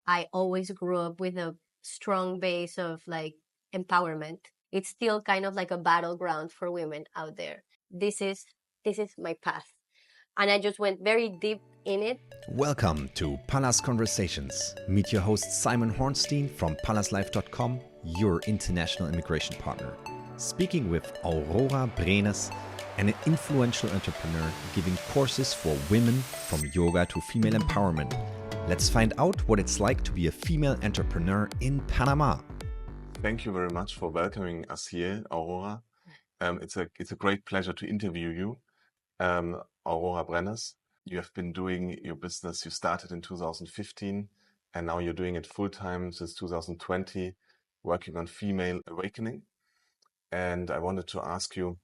I always grew up with a strong base of like empowerment. It's still kind of like a battleground for women out there. This is my path. And I just went very deep in it. Welcome to Pallas Conversations. Meet your host Simon Hornstein from pallaslife.com, your international immigration partner. Speaking with Aurora Brenes, an influential entrepreneur giving courses for women from yoga to female empowerment. Let's find out what it's like to be a female entrepreneur in Panama. Thank you very much for welcoming us here, Aurora. It's a great pleasure to interview you, Aurora Brenes. You have been doing your business. You started in 2015, and now you're doing it full time since 2020, working on female awakening. And I wanted to ask you,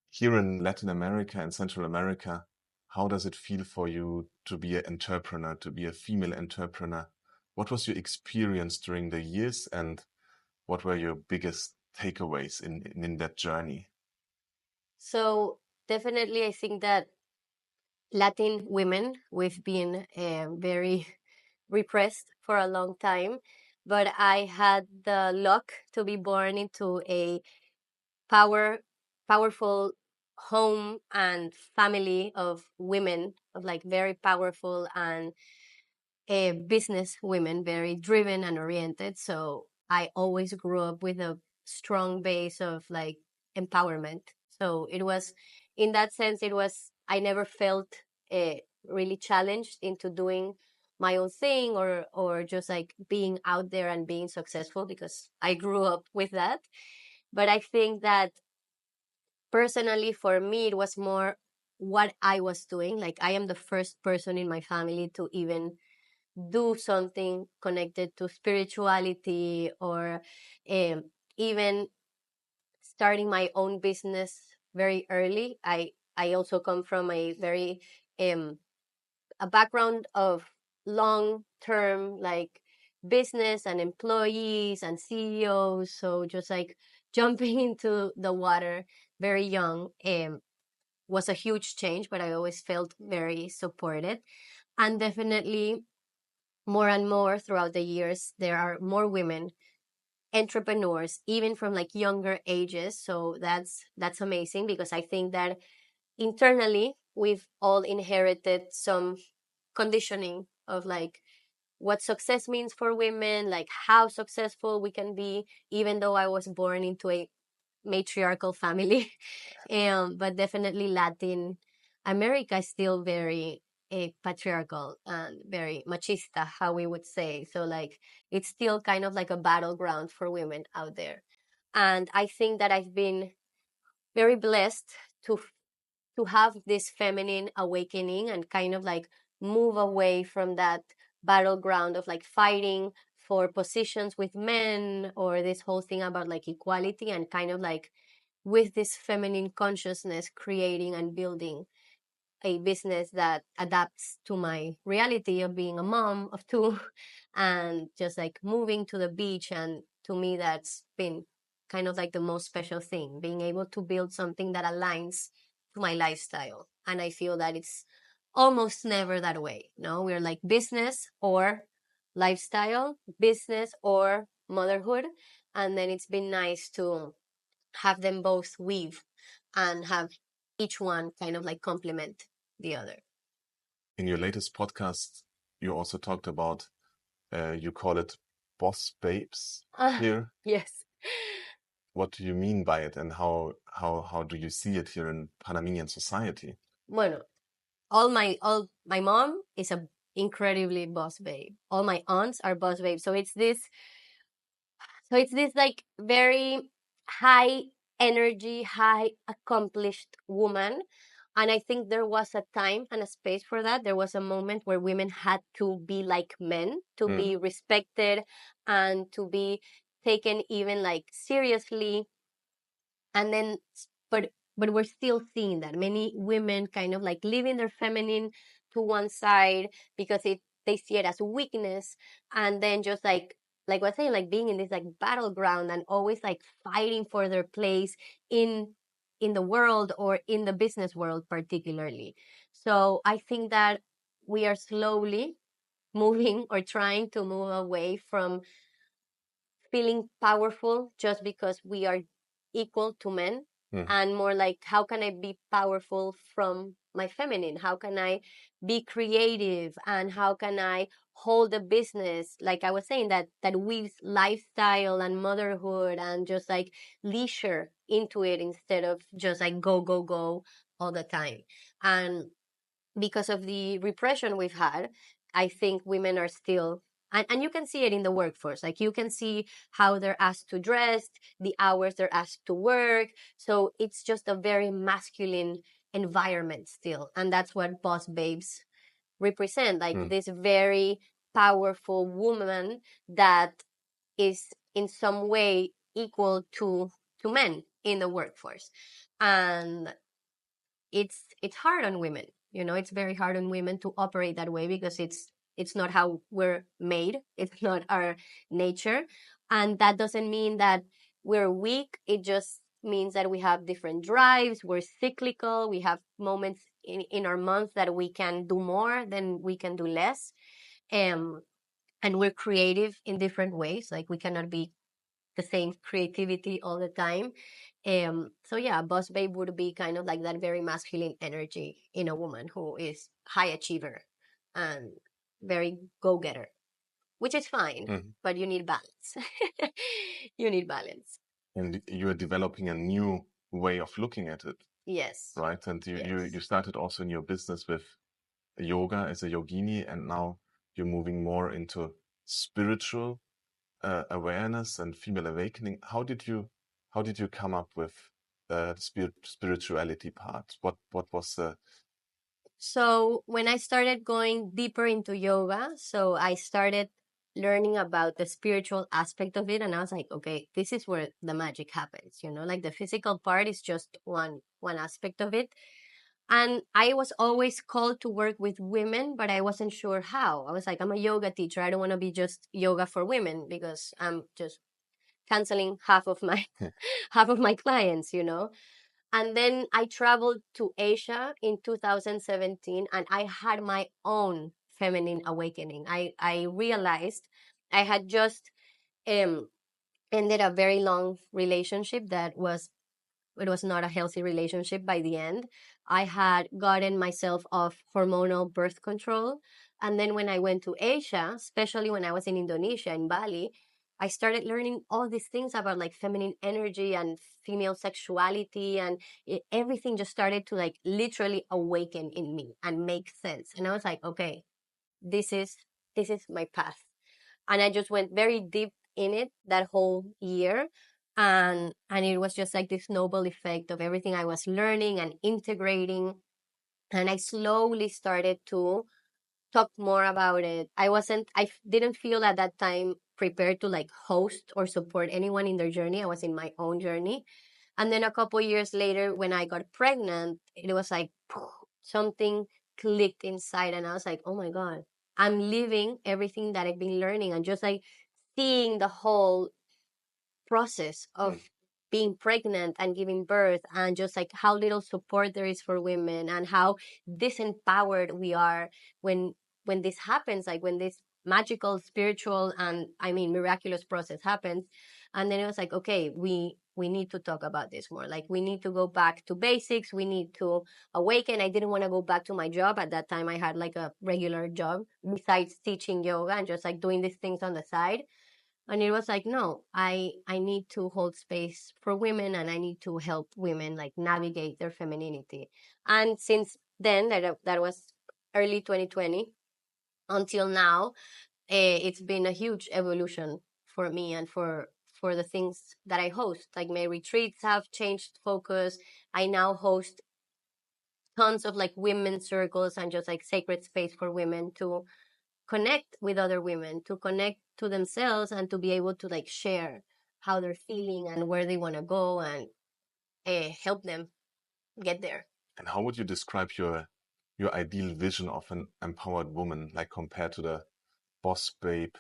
here in Latin America and Central America, how does it feel for you to be an entrepreneur, to be a female entrepreneur? What was your experience during the years, and what were your biggest takeaways in that journey? So definitely, I think that Latin women, we've been very repressed for a long time, but I had the luck to be born into a powerful home and family of women, of like very powerful and business women, very driven and oriented. So I always grew up with a strong base of like empowerment. So it was, in that sense, I never felt really challenged into doing my own thing or just like being out there and being successful, because I grew up with that. But I think that personally for me it was more what I was doing. Like, I am the first person in my family to even do something connected to spirituality, or um, even starting my own business very early. I also come from um a background of long term, like, business and employees and CEOs. So just like jumping into the water very young was a huge change, but I always felt very supported. And definitely, more and more throughout the years, there are more women entrepreneurs, even from like younger ages. So that's amazing, because I think that internally we've all inherited some conditioning of like what success means for women, like how successful we can be, even though I was born into a matriarchal family. But definitely Latin America is still very patriarchal and very machista, how we would say. So like it's still kind of like a battleground for women out there. And I think that I've been very blessed to to have this feminine awakening and kind of like move away from that battleground of like fighting for positions with men, or this whole thing about like equality, and kind of like with this feminine consciousness creating and building a business that adapts to my reality of being a mom of two and just like moving to the beach. And to me, that's been kind of like the most special thing, being able to build something that aligns to my lifestyle. And I feel that it's almost never that way. No, we're like business or lifestyle, business or motherhood. And then it's been nice to have them both weave and have each one kind of like complement the other. In your latest podcast, you also talked about, you call it boss babes here. Yes. What do you mean by it, and how do you see it here in Panamanian society? Bueno, all my mom is a incredibly boss babe. All my aunts are boss babes. So it's this like very high energy, high accomplished woman. And I think there was a time and a space for that. There was a moment where women had to be like men, to be respected and to be taken even like seriously. And then, but we're still seeing that many women kind of like leaving their feminine to one side because they see it as weakness, and then just like I was saying, like being in this like battleground and always like fighting for their place in the world, or in the business world particularly. So I think that we are slowly moving or trying to move away from feeling powerful just because we are equal to men, and more like, how can I be powerful from my feminine? How can I be creative, and how can I hold a business, like I was saying, that weaves lifestyle and motherhood and just like leisure into it, instead of just like go go go all the time. And because of the repression we've had, I think women are still, and you can see it in the workforce. Like, you can see how they're asked to dress, the hours they're asked to work. So it's just a very masculine environment still. And that's what boss babes represent, like this very powerful woman that is in some way equal to men in the workforce. And it's hard on women. It's very hard on women to operate that way, because it's not how we're made. It's not our nature. And that doesn't mean that we're weak. It just means that we have different drives. We're cyclical. We have moments in our month that we can do more, then we can do less. And we're creative in different ways. Like, we cannot be the same creativity all the time. So yeah, boss babe would be kind of like that very masculine energy in a woman who is high achiever and very go getter, which is fine, but you need balance. You need balance. And you're developing a new way of looking at it. Yes. Right. And you, Yes. you started also in your business with yoga as a yogini, and now you're moving more into spiritual awareness and female awakening. How did you come up with the spirituality part? What was the So when I started going deeper into yoga, so I started learning about the spiritual aspect of it, and I was like, okay, this is where the magic happens. Like, the physical part is just one aspect of it. And I was always called to work with women, but I wasn't sure how. I was like, I'm a yoga teacher. I don't want to be just yoga for women, because I'm just canceling half of my half of my clients. And then I traveled to Asia in 2017, and I had my own feminine awakening. I realized I had just um ended a very long relationship that was not a healthy relationship by the end. I had gotten myself off hormonal birth control. And then when I went to Asia, especially when I was in Indonesia, in Bali, I started learning all these things about like feminine energy and female sexuality. And everything just started to like literally awaken in me and make sense. And I was like, okay, this is my path. And I just went very deep in it that whole year. And it was just like this snowball effect of everything I was learning and integrating. And I slowly started to talk more about it. I didn't feel at that time prepared to like host or support anyone in their journey. I was in my own journey. And then a couple years later, when I got pregnant, it was like something clicked inside, and I was like, oh my God, I'm living everything that I've been learning, and just like seeing the whole process of being pregnant and giving birth, and just like how little support there is for women, and how disempowered we are when this happens, like when this magical, spiritual, and I mean miraculous process happens. And then it was like, okay, we need to talk about this more. Like, we need to go back to basics. We need to awaken. I didn't want to go back to my job. At that time I had like a regular job besides teaching yoga and just like doing these things on the side. And it was like, no, I need to hold space for women, and I need to help women like navigate their femininity. And since then, that was early 2020 until now, it's been a huge evolution for me and for the things that I host. Like, my retreats have changed focus. I now host tons of like women circles and just like sacred space for women to connect with other women, to connect to themselves, and to be able to like share how they're feeling and where they want to go, and help them get there. And how would you describe your ideal vision of an empowered woman, like compared to the boss babe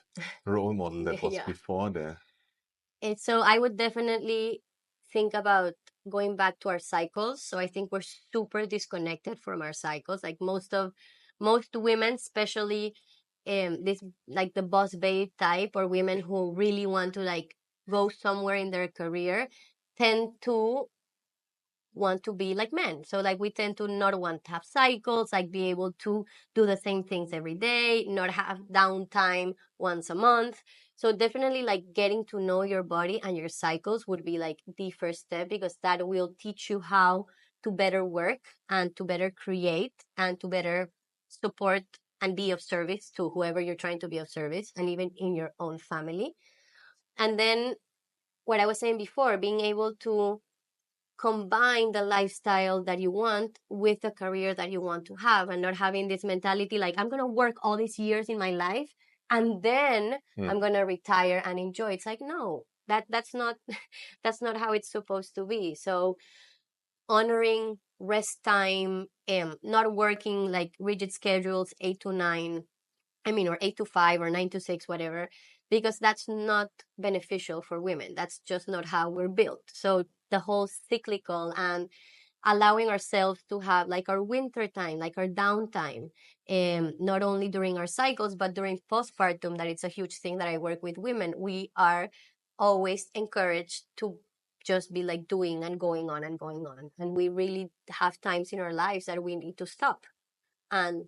role model that was Yeah. before there? And so I would definitely think about going back to our cycles. So I think we're super disconnected from our cycles. Like, most women, especially this like the boss babe type, or women who really want to like go somewhere in their career, tend to want to be like men. So like we tend to not want to have cycles, like be able to do the same things every day, not have downtime once a month. So definitely like getting to know your body and your cycles would be like the first step, because that will teach you how to better work and to better create and to better support and be of service to whoever you're trying to be of service, and even in your own family. And then what I was saying before, being able to combine the lifestyle that you want with the career that you want to have, and not having this mentality like I'm going to work all these years in my life and then I'm going to retire and enjoy. It's like, no, that's not that's not how it's supposed to be. So honoring rest time, not working like rigid schedules, 8 to 9, I mean, or 8 to 5 or 9 to 6, whatever, because that's not beneficial for women. That's just not how we're built. So the whole cyclical and allowing ourselves to have like our winter time, like our downtime, not only during our cycles, but during postpartum, that it's a huge thing that I work with women. We are always encouraged to just be like doing and going on and going on. And we really have times in our lives that we need to stop and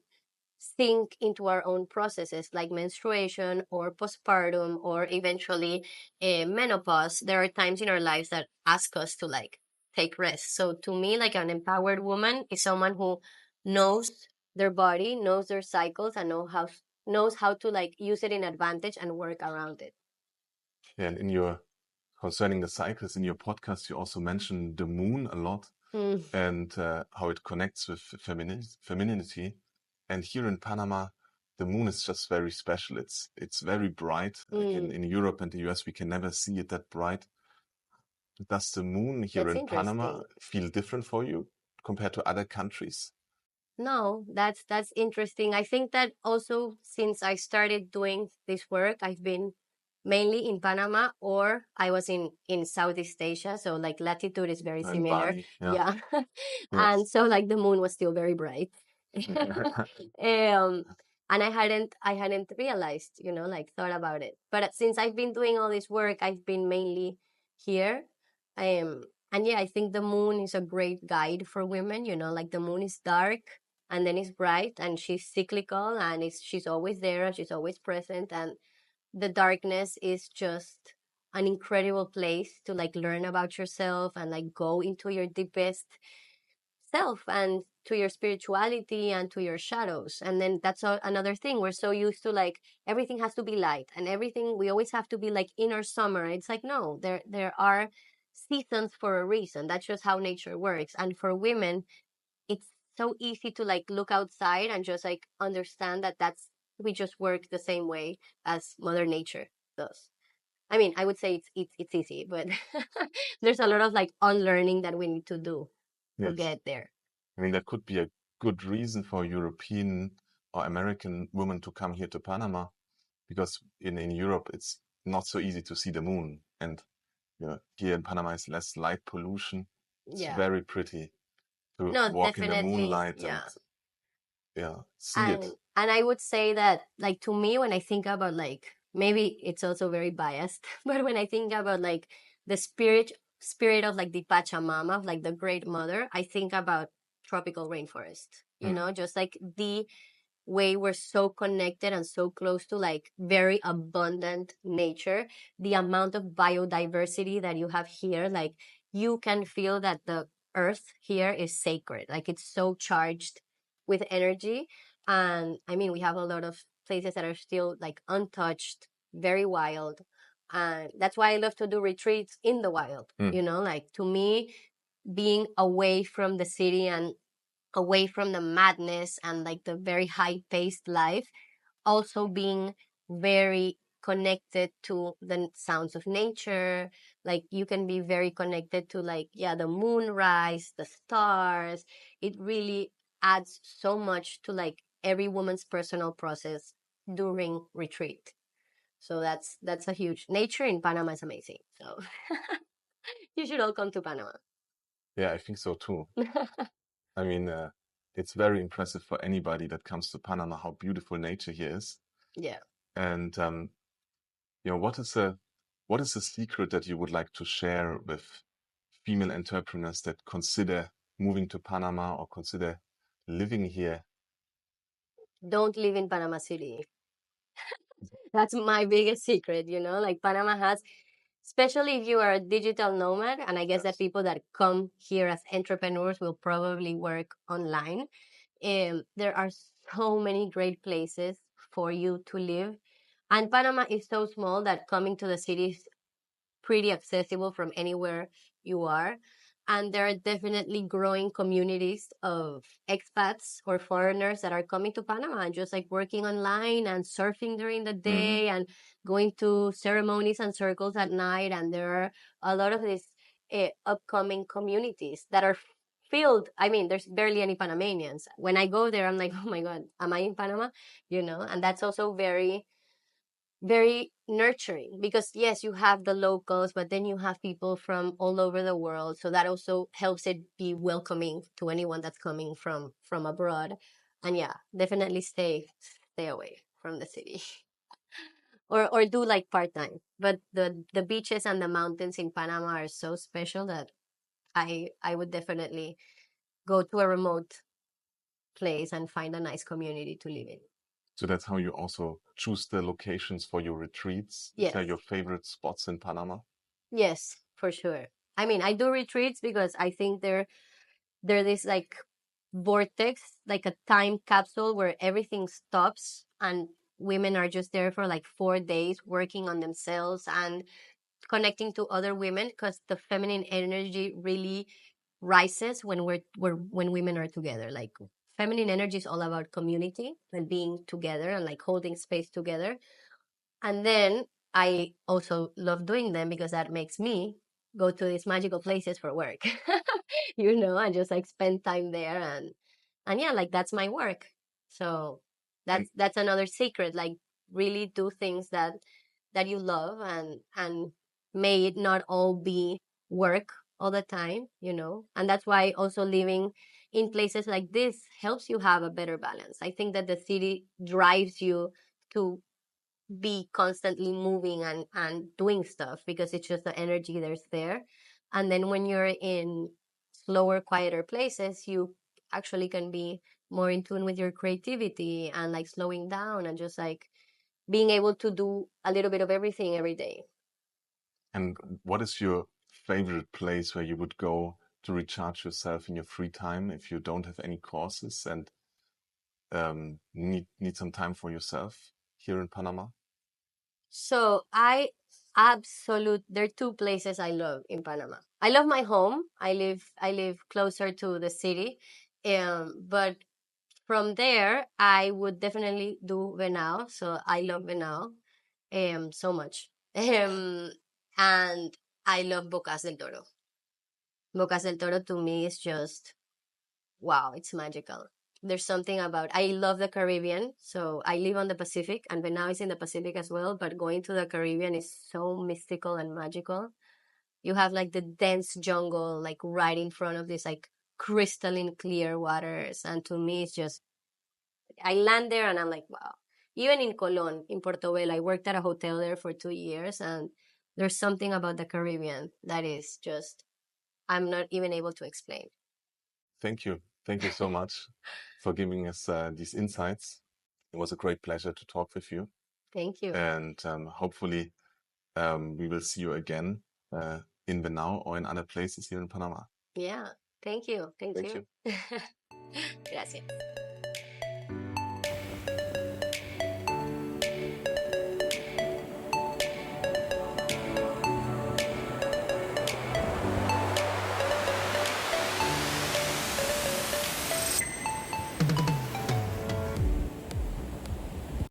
think into our own processes, like menstruation or postpartum or eventually menopause. There are times in our lives that ask us to like take rest. So to me, like an empowered woman is someone who knows their body, knows their cycles, and knows how to like use it in advantage and work around it. Yeah, and in your concerning the cycles in your podcast, you also mentioned the moon a lot and how it connects with femininity. And here in Panama, the moon is just very special. It's very bright. Like in Europe and the US, we can never see it that bright. Does the moon here That's in Panama interesting. feel different for you compared to other countries? No, that's interesting. I think that also since I started doing this work, I've been mainly in Panama, or I was in Southeast Asia, so like latitude is very In similar. Bali, yeah. Yeah. And Yes. so like the moon was still very bright. um and I hadn't realized, like thought about it. But since I've been doing all this work, I've been mainly here. And yeah, I think the moon is a great guide for women, like the moon is dark and then it's bright, and she's cyclical, and she's always there and she's always present. And the darkness is just an incredible place to like learn about yourself and like go into your deepest self and to your spirituality and to your shadows. And then that's another thing, we're so used to like everything has to be light, and everything we always have to be like inner summer. It's like, no, there are seasons for a reason. That's just how nature works. And for women, it's so easy to like look outside and just like understand that we just work the same way as mother nature does. I mean, I would say it's easy, but there's a lot of like unlearning that we need to do to Yes. get there. I mean, that could be a good reason for European or American women to come here to Panama, because in Europe it's not so easy to see the moon. And here in Panama is less light pollution. It's Yeah. very pretty to No, walk in the definitely. moonlight and Yeah. see it. And I would say that like to me, when I think about like, maybe it's also very biased, but when I think about like the spirit of like the Pachamama, of like the great mother, I think about tropical rainforest, just like the way we're so connected and so close to like very abundant nature. The amount of biodiversity that you have here, like you can feel that the earth here is sacred, like it's so charged with energy. And I mean, we have a lot of places that are still like untouched, very wild. And that's why I love to do retreats in the wild. Like to me, being away from the city and away from the madness and like the very high paced life, also being very connected to the sounds of nature. Like you can be very connected to like, yeah, the moonrise, the stars. It really adds so much to like every woman's personal process during retreat. So that's a huge nature in Panama is amazing. So you should all come to Panama. Yeah, I think so too. I mean, it's very impressive for anybody that comes to Panama how beautiful nature here is. Yeah. And what is a secret that you would like to share with female entrepreneurs that consider moving to Panama or consider living here? Don't live in Panama City. That's my biggest secret, like Panama has, especially if you are a digital nomad, and I guess that people that come here as entrepreneurs will probably work online. There are so many great places for you to live. And Panama is so small that coming to the city is pretty accessible from anywhere you are. And there are definitely growing communities of expats or foreigners that are coming to Panama and just like working online and surfing during the day and going to ceremonies and circles at night. And there are a lot of these upcoming communities that are filled. I mean, there's barely any Panamanians. When I go there, I'm like, oh my God, am I in Panama? And that's also very very nurturing because yes, you have the locals, but then you have people from all over the world, so that also helps it be welcoming to anyone that's coming from abroad. And yeah, definitely stay away from the city or do like part-time, but the beaches and the mountains in Panama are so special that I would definitely go to a remote place and find a nice community to live in. So that's how you also choose the locations for your retreats. Is Yes. there your favorite spots in Panama? Yes, for sure. I mean, I do retreats because I think they're this like vortex, like a time capsule where everything stops and women are just there for like 4 days working on themselves and connecting to other women because the feminine energy really rises when when women are together. Like feminine energy is all about community and being together and like holding space together. And then I also love doing them because that makes me go to these magical places for work, and just like spend time there and yeah, like that's my work. So And that's another secret. Like really do things that you love and may it not all be work all the time. And that's why also living in places like this helps you have a better balance. I think that the city drives you to be constantly moving and doing stuff because it's just the energy there's there. And then when you're in slower, quieter places, you actually can be more in tune with your creativity and like slowing down and just like being able to do a little bit of everything every day. and what is your favorite place where you would go to recharge yourself in your free time if you don't have any courses and need some time for yourself here in Panama? So there are two places I love in Panama. I love my home. I live closer to the city. But from there, I would definitely do Venao. So I love Venao so much. And I love Bocas del Toro. Bocas del Toro to me is just wow, it's magical. There's something about I love the Caribbean, so I live on the Pacific, and Venao is in the Pacific as well. But going to the Caribbean is so mystical and magical. You have like the dense jungle, like right in front of this like crystalline clear waters, and to me, it's just I land there and I'm like, wow. Even in Colón, in Portobelo, I worked at a hotel there for 2 years, and there's something about the Caribbean that is just I'm not even able to explain. Thank you. Thank you so much for giving us these insights. It was a great pleasure to talk with you. Thank you. And hopefully we will see you again in Venao or in other places here in Panama. Yeah. Thank you. Thank Thank you. you. Gracias.